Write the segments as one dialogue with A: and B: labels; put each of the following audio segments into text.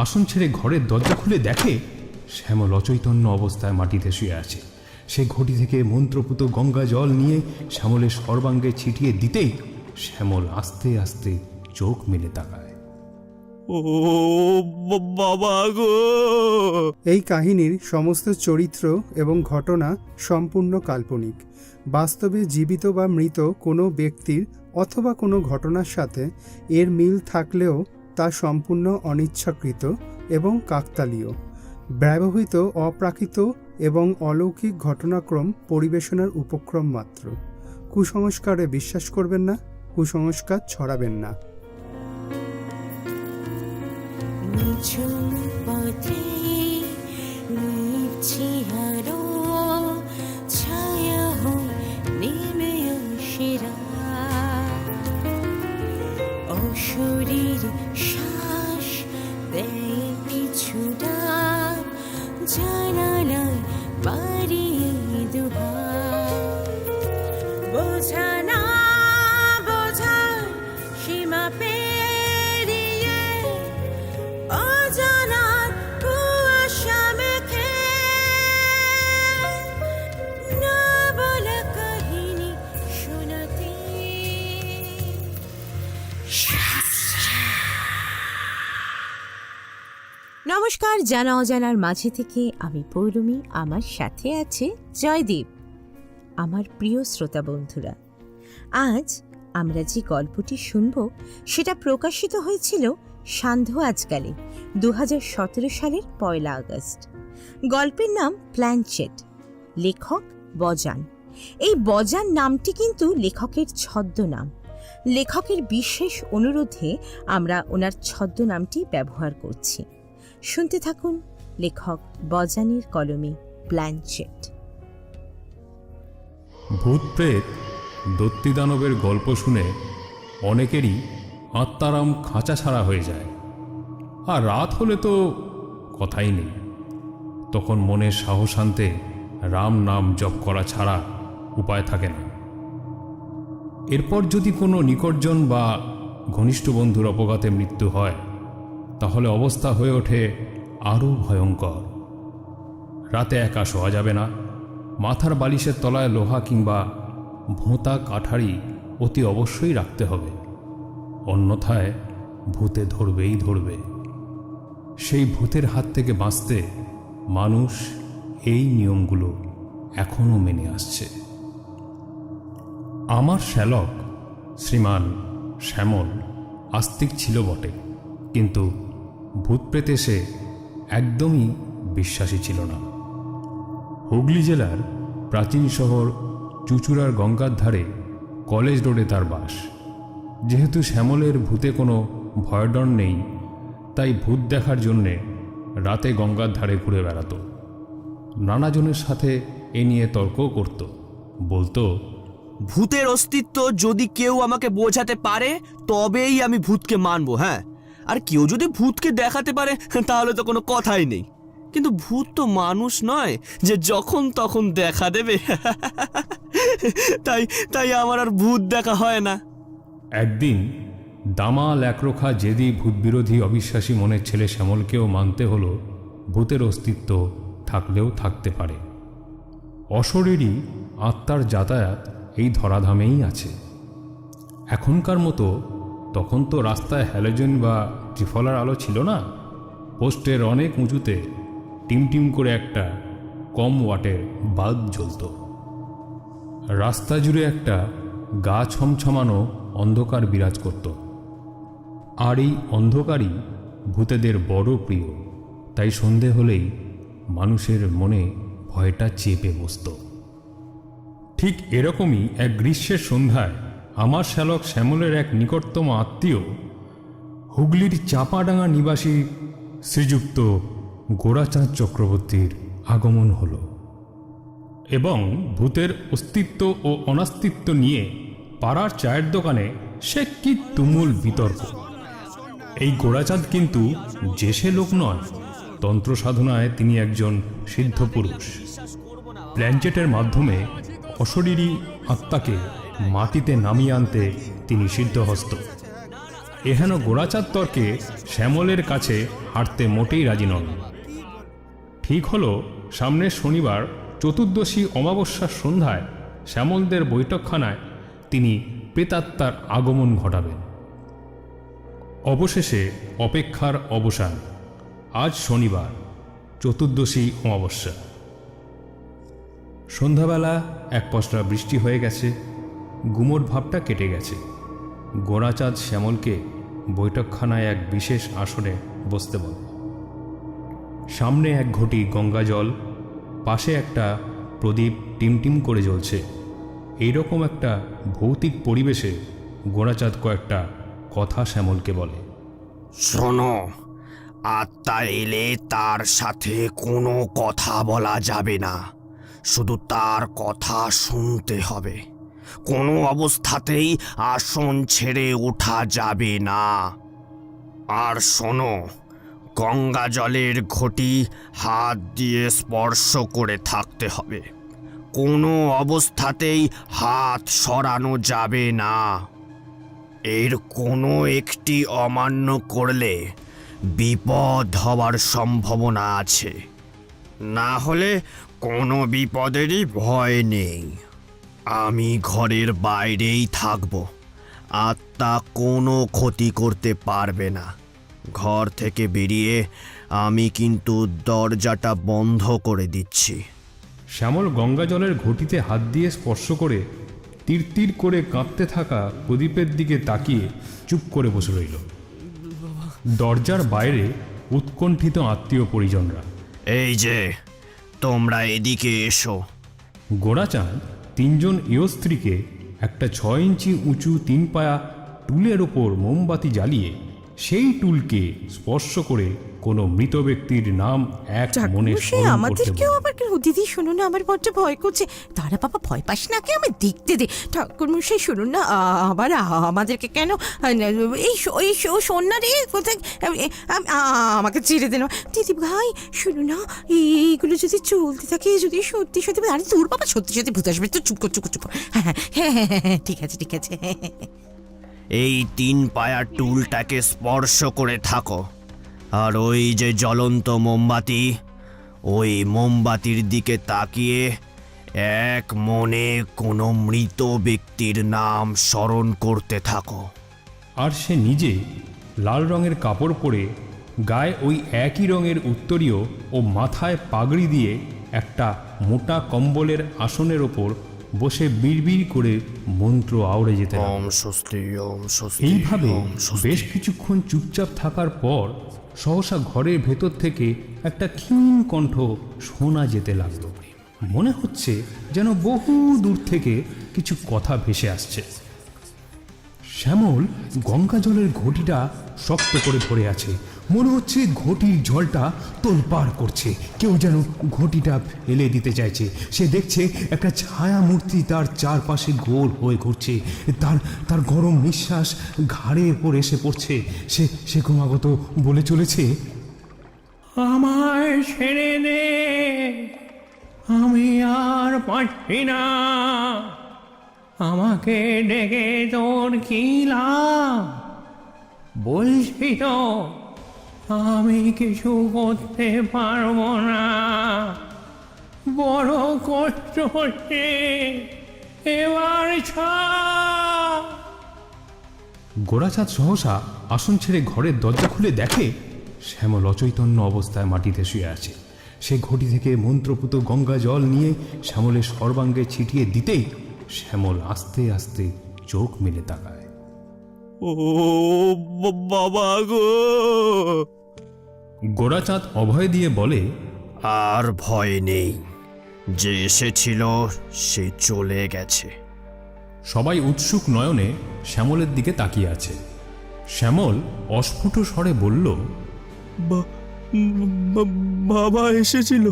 A: আসন ছেড়ে ঘরের দরজা খুলে দেখে শ্যামল অচৈতন্য অবস্থায় মাটিতে শুয়ে আছে। সে ঘটি থেকে মন্ত্রপুত গঙ্গা জল নিয়ে শ্যামলের সর্বাঙ্গে ছিটিয়ে দিতেই শ্যামল আস্তে আস্তে চোখ মেলে তাকায়।
B: ও বাবা গো!
C: এই কাহিনীর সমস্ত চরিত্র এবং ঘটনা সম্পূর্ণ কাল্পনিক। বাস্তবে জীবিত বা মৃত কোনো ব্যক্তির অথবা কোনো ঘটনার সাথে এর মিল থাকলেও তা সম্পূর্ণ অনিচ্ছাকৃত এবং কাকতালীয়, ব্যবহৃত অপ্রাকৃত এবং অলৌকিক ঘটনাক্রম পরিবেশনার উপক্রম মাত্র। কুসংস্কারে বিশ্বাস করবেন না, কুসংস্কার ছড়াবেন না।
D: শরীর শ্বাস দেয় পিছু ডাক, জানালায় বাড়িয়ে দুহাত, বোঝা না বোঝা সীমা পেরিয়ে অজানার কুয়াশা মেখে না বলা কাহিনী শোনাতে। নমস্কার, জানা অজানার মাঝে থেকে আমি পৌলমী, আমার সাথে আছে জয়দীপ। আমার প্রিয় শ্রোতা বন্ধুরা, আজ আমরা যে গল্পটি শুনব সেটা প্রকাশিত হয়েছিল সান্ধ্য আজকালে 2017 সালের 1 আগস্ট। গল্পের নাম প্ল্যানচেট, লেখক বজান। এই বজান নামটি কিন্তু লেখকের ছদ্মনাম। লেখকের বিশেষ অনুরোধে আমরা ওনার ছদ্মনামটি ব্যবহার করছি। শুনতে থাকুন লেখক বজানের কলমে প্ল্যানচেট।
A: ভূত প্রেত দত্তি দানবের গল্প শুনে অনেকেরই আত্মারাম খাঁচা ছাড়া হয়ে যায়, আর রাত হলে তো কথাই নেই। তখন মনের সাহস আনতে রাম নাম জপ করা ছাড়া উপায় থাকে না। এরপর যদি কোনো নিকটজন বা ঘনিষ্ঠ বন্ধুর অপঘাতে মৃত্যু হয়, তাহলে অবস্থা হয়ে ওঠে আরও ভয়ঙ্কর। রাতে একা শোয়া যাবে না, মাথার বালিশের তলায় লোহা কিংবা ভোঁতা কাঠারি অতি অবশ্যই রাখতে হবে, অন্যথায় ভূতে ধরবেই ধরবে। সেই ভূতের হাত থেকে বাঁচতে মানুষ এই নিয়মগুলো এখনও মেনে আসছে। আমার শ্যালক শ্রীমান শ্যামল আস্তিক ছিল বটে, কিন্তু ভূতপ্রেতে সে একদমই বিশ্বাসী ছিল না। হুগলি জেলার প্রাচীন শহর চুঁচুড়ার গঙ্গার ধারে কলেজ রোডে তার বাস। যেহেতু শ্যামলের ভূতে কোনো ভয়ডর নেই, তাই ভূত দেখার জন্যে রাতে গঙ্গার ধারে ঘুরে বেড়াত। নানাজনের সাথে এ নিয়ে তর্কও করত। বলতো,
B: ভূতের অস্তিত্ব যদি কেউ আমাকে বোঝাতে পারে তবেই আমি ভূতকে মানবো। হ্যাঁ, আর কেউ যদি ভূতকে দেখাতে পারে তাহলে তো কোনো কথাই নেই। কিন্তু ভূত তো মানুষ নয় যে যখন তখন দেখা দেবে। তাই আমার আর ভূত দেখা হয় না।
A: একদিন দামাল একরোখা জেদি ভূতবিরোধী অবিশ্বাসী মনের ছেলে শ্যামলকেও মানতে হলো ভূতের অস্তিত্ব থাকলেও থাকতে পারে। অশরীরী আত্মার যাতায়াত এই ধরাধামেই আছে। এখনকার মতো তখন তো রাস্তায় হ্যালোজেন বা ত্রিফলার আলো ছিল না। পোস্টের অনেক উঁচুতে টিমটিম করে একটা কম ওয়াটের বাল্ব জ্বলত। রাস্তা জুড়ে একটা গা ছমছমানো অন্ধকার বিরাজ করত। আর এই অন্ধকারই ভূতেদের বড় প্রিয়। তাই সন্ধে হলেই মানুষের মনে ভয়টা চেপে বসত। ঠিক এরকমই এক গ্রীষ্মের সন্ধ্যায় আমার শ্যালক শ্যামলের এক নিকটতম আত্মীয় হুগলির চাপাডাঙ্গা নিবাসী শ্রীযুক্ত গোরাচাঁদ চক্রবর্তীর আগমন হল এবং ভূতের অস্তিত্ব ও অনাস্তিত্ব নিয়ে পাড়ার চায়ের দোকানে সে কি তুমুল বিতর্ক। এই গোরাচাঁদ কিন্তু যে সে লোক নয়, তন্ত্র সাধনায় তিনি একজন সিদ্ধ পুরুষ। প্ল্যানচেটের মাধ্যমে অশরীরী আত্মাকে মাটিতে নামিয়ে আনতে তিনি সিদ্ধহস্ত। এহেন গোড়াচাঁদ তর্কে শ্যামলের কাছে হাঁটতে মোটেই রাজি নন। ঠিক হলো সামনের শনিবার চতুর্দশী অমাবস্যার সন্ধ্যায় শ্যামলদের বৈঠকখানায় তিনি প্রেতাত্মার আগমন ঘটাবেন। অবশেষে অপেক্ষার অবসান। আজ শনিবার, চতুর্দশী অমাবস্যা। সন্ধ্যাবেলা এক পশলা বৃষ্টি হয়ে গেছে, গুমোট ভাবটা কেটে গেছে। গোড়াচাঁদ শ্যামলকে বৈঠকখানায় এক বিশেষ আসনে বসতে বলে। সামনে এক ঘটি গঙ্গা জল, পাশে একটা প্রদীপ টিমটিম করে জ্বলছে। এইরকম একটা ভৌতিক পরিবেশে গোড়াচাঁদ কয়েকটা কথা শ্যামলকে বলে।
B: শোনো, আত্মা এলে তার সাথে কোনো কথা বলা যাবে না, শুধু তার কথা শুনতে হবে। কোনো অবস্থাতেই আসন ছেড়ে ওঠা যাবে না। আর শোনো, গঙ্গা জলের ঘটি হাত দিয়ে স্পর্শ করে থাকতে হবে। কোনো অবস্থাতেই হাত সরানো যাবে না। এর কোনো একটি অমান্য করলে বিপদ হওয়ার সম্ভাবনা আছে, না হলে কোনো বিপদেরই ভয় নেই। আমি ঘরের বাইরেই থাকব, আত্মা কোনো ক্ষতি করতে পারবে না। ঘর থেকে বেরিয়ে আমি কিন্তু দরজাটা বন্ধ করে দিচ্ছি।
A: শ্যামল গঙ্গা জলের ঘটিতে হাত দিয়ে স্পর্শ করে তীর করে কাঁপতে থাকা প্রদীপের দিকে তাকিয়ে চুপ করে বসে রইল। দরজার বাইরে উৎকণ্ঠিত আত্মীয় পরিজনরা।
B: এই যে, তোমরা এদিকে এসো।
A: গোড়াচাঁদ তিনজন ইয় স্ত্রীকে একটা 6 ইঞ্চি উঁচু 3 পায়া টুলের ওপর মোমবাতি জ্বালিয়ে সেই টুলকে স্পর্শ করে কোনো মৃত ব্যক্তির নাম এক মনে স্মরণ করতে
D: আমাদেরকেও
A: বলে।
D: আবার কেন দিদি শুনুন না, আমার বড্ড ভয় করছে। তারা বাবা ভয় পাস না, কে আমি দেখতে দে। ঠাকুরমশাই শুনুন না, আবার আমাদেরকে কেন এই শোন না রে, কোথায় আমাকে ছেড়ে দেন দিদি ভাই। শুনুন না, এইগুলো যদি চলতে থাকে, যদি সত্যি সত্যি, আরে তোর বাবা সত্যি সত্যি ভূত আসবে, তো চুপ কর চুপ কর চুপ কর। হ্যাঁ হ্যাঁ হ্যাঁ হ্যাঁ, ঠিক আছে ঠিক আছে।
B: এই 3 পায়া টুলটাকে স্পর্শ করে থাকো। আর ওই যে জ্বলন্ত মোমবাতি, ওই মোমবাতির দিকে তাকিয়ে এক মনে কোনো মৃত ব্যক্তির নাম স্মরণ করতে থাকো।
A: আর সে নিজে লাল রঙের কাপড় পরে, গায়ে ওই একই রঙের উত্তরীয় ও মাথায় পাগড়ি দিয়ে একটা মোটা কম্বলের আসনের ওপর বসে বিড়বিড় করে মন্ত্র আওড়ে যেতে লাগল।
B: ওম স্বস্তি, ওম স্বস্তি,
A: এইভাবে
B: ওম স্বস্তি।
A: বেশ কিছুক্ষণ চুপচাপ থাকার পর সহসা ঘরের ভেতর থেকে একটা ক্ষীণ কণ্ঠ শোনা যেতে লাগল। মনে হচ্ছে যেন বহু দূর থেকে কিছু কথা ভেসে আসছে। শ্যামল গঙ্গা জলের ঘটিটা শক্ত করে ধরে আছে। মনে হচ্ছে ঘটির জলটা তোলপাড় করছে, কেউ যেন ঘটিটা ফেলে দিতে চাইছে। সে দেখছে একটা ছায়া মূর্তি তার চারপাশে গোল হয়ে ঘুরছে। তার গরম নিঃশ্বাস ঘাড়ের উপর এসে পড়ছে। সে ক্রমাগত বলে চলেছে, আমায় ছেড়ে দে, আমি আর পারছি না। আমাকে ডেকে তোর কি লাভ? বলছি তো আমি কিছু করতে পারবো না, বড় কষ্ট হচ্ছে, এবার ছাড়। গোড়াচাঁদ সহসা আসন ছেড়ে ঘরের দরজা খুলে দেখে শ্যামল অচৈতন্য অবস্থায় মাটিতে শুয়ে আছে। সে ঘটি থেকে মন্ত্রপুত গঙ্গা জল নিয়ে শ্যামলের সর্বাঙ্গে ছিটিয়ে দিতেই শ্যামল আস্তে আস্তে চোখ মেলে তাকায়।
B: ও বাবা গো!
A: গোড়াচাঁদ অভয় দিয়ে বলে,
B: আর ভয় নেই, যে এসেছিল সে চলে গেছে।
A: সবাই উৎসুক নয়নে শ্যামলের দিকে তাকিয়ে আছে। শ্যামল অস্ফুট স্বরে বলল,
B: বাবা এসেছিল,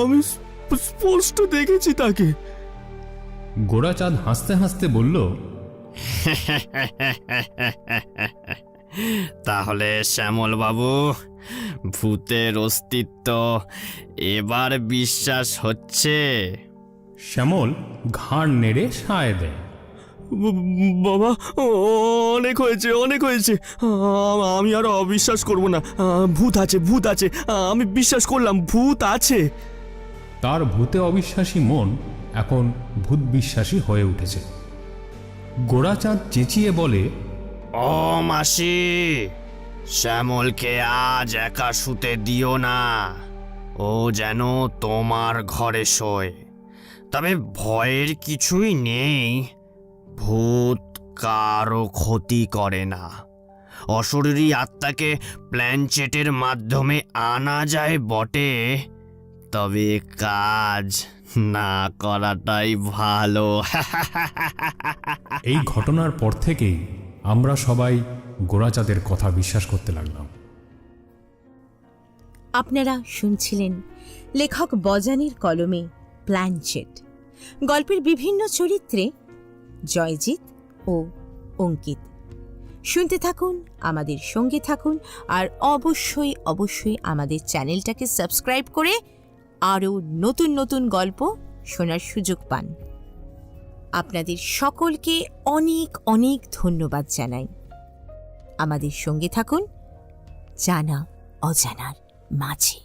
B: আমি স্পষ্ট দেখেছি তাকে।
A: গোড়াচাঁদ হাসতে হাসতে বলল,
B: তাহলে শ্যামল বাবু, ভূতের অস্তিত্ব এবার বিশ্বাস হচ্ছে?
A: শ্যামল ঘাড় নেড়ে সায় দেয়।
B: বাবা, অনেক হয়েছে, অনেক হয়েছে। আমি আর অবিশ্বাস করব না। ভূত আছে, ভূত আছে। আমি বিশ্বাস করলাম ভূত আছে।
A: তার ভূতে অবিশ্বাসী মন এখন ভূত বিশ্বাসী হয়ে উঠেছে। গোরাচাঁদ চেঁচিয়ে বলে,
B: ও মাসি, শ্যামলকে আজ একা শুতে দিও না। ও যেন তোমার ঘরে শোয়। তবে ভয়ের কিছুই নেই। ভূত কারো ক্ষতি করে না। অশরীরী আত্মাকে প্ল্যানচেটের মাধ্যমে আনা যায় বটে, তবে কাজ না করাটাই ভালো।
A: এই ঘটনার পর থেকেই আমরা সবাই গোরাচাঁদের কথা বিশ্বাস করতে লাগলাম।
D: আপনারা শুনছিলেন লেখক বজানির কলমে প্ল্যানচেট, গল্পের বিভিন্ন চরিত্রে জয়জিৎ ও অঙ্কিত। শুনতে থাকুন, আমাদের সঙ্গে থাকুন, আর অবশ্যই অবশ্যই আমাদের চ্যানেলটাকে সাবস্ক্রাইব করে আরও নতুন নতুন গল্প শোনার সুযোগ পান। আপনাদের সকলকে অনেক অনেক ধন্যবাদ জানাই। আমাদের সঙ্গে থাকুন জানা অজানার মাঝে।